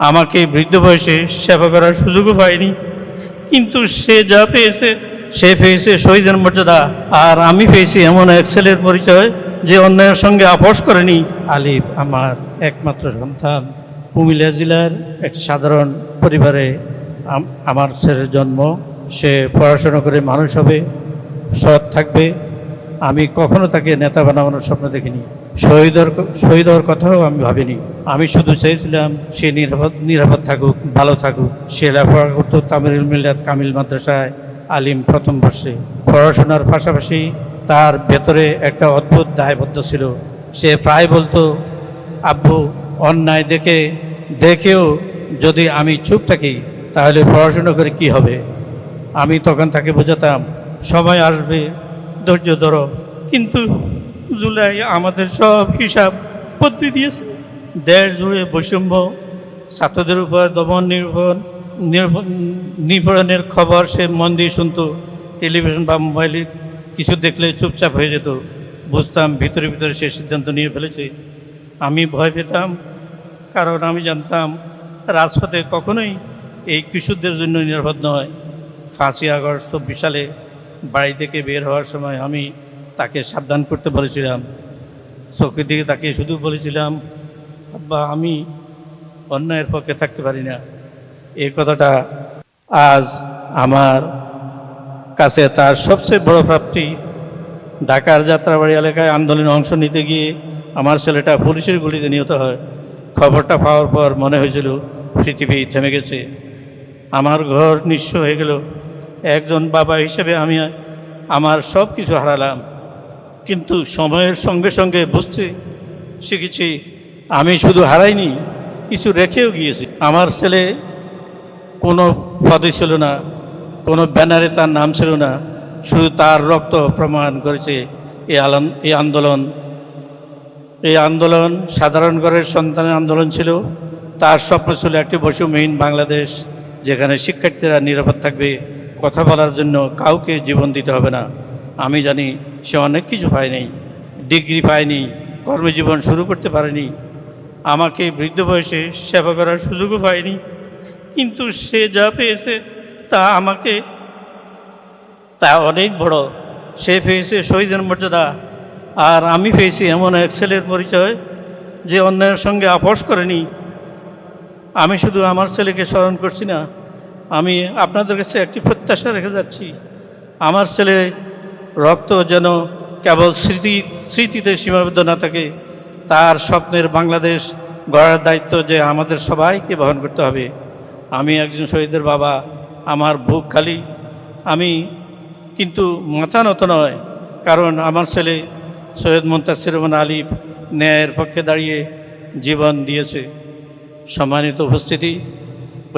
আমাকে বৃদ্ধ বয়সে সেবা করার সুযোগও পায়নি, কিন্তু সে যা পেয়েছে, সে পেয়েছে শহীদের মর্যাদা। আর আমি পেয়েছি এমন এক ছেলের পরিচয় যে অন্যের সঙ্গে আপোষ করেনি। আলিফ আমার একমাত্র সন্তান। কুমিল্লা জেলার এক সাধারণ পরিবারে আমার ছেলের জন্ম। সে পড়াশোনা করে মানুষ হবে, সৎ থাকবে। আমি কখনো তাকে নেতা বানানোর স্বপ্ন দেখিনি, শহীদ হওয়ার কথাও আমি ভাবিনি। আমি শুধু চেয়েছিলাম সে নিরাপদ থাকুক, ভালো থাকুক। সে লেখাপড়া করতো তামিরুল মিল্লাত কামিল মাদ্রাসায়, আলিম প্রথম বর্ষে। পড়াশোনার পাশাপাশি তার ভেতরে একটা অদ্ভুত দায়বদ্ধ ছিল। সে প্রায় বলতো, আব্বু, অন্যায় দেখেও যদি আমি চুপ থাকি তাহলে পড়াশোনা করে কি হবে। আমি তখন তাকে বোঝাতাম, সময় আসবে, ধৈর্য ধরো। কিন্তু জুলাই আমাদের সব হিসাব বদলে দিয়েছে। দেশ জুড়ে বৈষম্য, ছাত্রদের উপর দমন নিপীড়নের খবর সে মন দিয়ে শুনতো। টেলিভিশন বা মোবাইলে কিছু দেখলে চুপচাপ হয়ে যেত। বুঝতাম ভিতরে ভিতরে সে সিদ্ধান্ত নিয়ে ফেলেছে। আমি ভয় পেতাম, কারণ আমি জানতাম রাজপথে কখনোই এই কিশোরদের জন্য নিরাপদ নয়। 5ই আগস্ট 24 সালে বাড়ি থেকে বের হওয়ার সময় আমি তাকে সাবধান করতে বলেছিলাম। চোখের দিকে তাকে শুধু বলেছিলাম, আব্বা, আমি অন্যায়ের পক্ষে থাকতে পারি না। এই কথাটা আজ আমার কাছে তার সবচেয়ে বড় প্রাপ্তি। ঢাকার যাত্রাবাড়ি এলাকায় আন্দোলনে অংশ নিতে গিয়ে আমার ছেলেটা পুলিশের গুলিতে নিহত হয়। খবরটা পাওয়ার পর মনে হয়েছিল পৃথিবী থেমে গেছে, আমার ঘর নিঃস্ব হয়ে গেল। একজন বাবা হিসেবে আমি আমার সব কিছু হারালাম। কিন্তু সময়ের সঙ্গে সঙ্গে বুঝতে শিখেছি, আমি শুধু হারাইনি, কিছু রেখেও গিয়েছি। আমার ছেলে কোনো পদে ছিল না, কোনো ব্যানারে তার নাম ছিল না, শুধু তার রক্ত প্রমাণ করেছে এই আন্দোলন সাধারণ ঘরের সন্তানের আন্দোলন ছিল। তার স্বপ্ন ছিল একটি বৈষম্যহীন বাংলাদেশ, যেখানে শিক্ষার্থীরা নিরাপদ থাকবে, কথা বলার জন্য কাউকে জীবন দিতে হবে না। আমি জানি সে অনেক কিছু পায়নি, ডিগ্রি পায়নি, কর্মজীবন শুরু করতে পারেনি, আমাকে বৃদ্ধ বয়সে সেবা করার সুযোগও পায়নি, কিন্তু সে যা পেয়েছে তা অনেক বড়। সে পেয়েছে শহীদের মর্যাদা। আর আমি পেয়েছি এমন এক ছেলের পরিচয় যে অন্যের সঙ্গে আপোষ করেনি। আমি শুধু আমার ছেলেকে স্মরণ করছি না, আমি আপনাদের কাছে একটি প্রত্যাশা রেখে যাচ্ছি। আমার ছেলে রক্ত যেন কেবল স্মৃতিতে সীমাবদ্ধ না থাকে। তার স্বপ্নের বাংলাদেশ গড়ার দায়িত্ব যে আমাদের সবাইকে বহন করতে হবে। আমি একজন শহীদের বাবা, আমার বুক খালি। আমি কিন্তু মাথা নত নয়, কারণ আমার ছেলে সৈয়দ মুনতাসির রহমান আলিফ ন্যায়ের পক্ষে দাঁড়িয়ে জীবন দিয়েছে। সম্মানিত উপস্থিতি,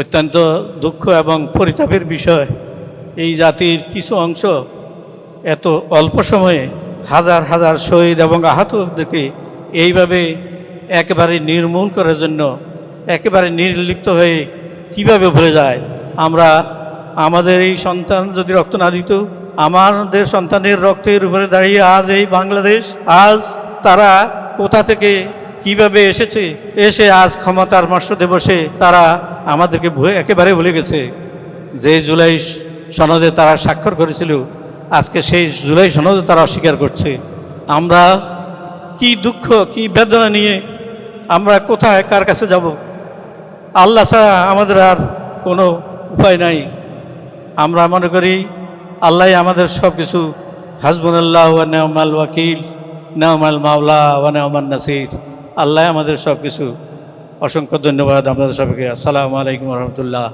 অত্যন্ত দুঃখ এবং পরিতাপের বিষয়, এই জাতির কিছু অংশ এত অল্প সময়ে হাজার হাজার শহীদ এবং আহতদেরকে এইভাবে একেবারে নির্মূল করার জন্য একেবারে নির্লিপ্ত হয়ে কিভাবে ভুলে যায়। আমাদের এই সন্তান যদি রক্ত না দিত, আমাদের সন্তানের রক্তের উপরে দাঁড়িয়ে আজ এই বাংলাদেশ, আজ তারা কোথা থেকে কিভাবে এসে আজ ক্ষমতার মর্যাদায় বসে তারা আমাদেরকে একেবারে ভুলে গেছে। যে জুলাই সনদে তারা স্বাক্ষর করেছিল, আজকে সেই জুলাই সনদে তারা অস্বীকার করছে। আমরা কি দুঃখ, কি বেদনা নিয়ে আমরা কোথায় কার কাছে যাব? আল্লাহ ছাড়া আমাদের আর কোনো উপায় নাই। আমরা মনে করি আল্লাহ আমাদের সব কিছু। হাসবুনাল্লাহ ওয়া নি'মাল ওয়াকিল, নি'মাল মাওলা ওয়া নি'মান নাসির। আল্লাহ আমাদের সব কিছু। অসংখ্য ধন্যবাদ আপনাদের সবাইকে। আসসালামু আলাইকুম ওয়া রাহমাতুল্লাহ।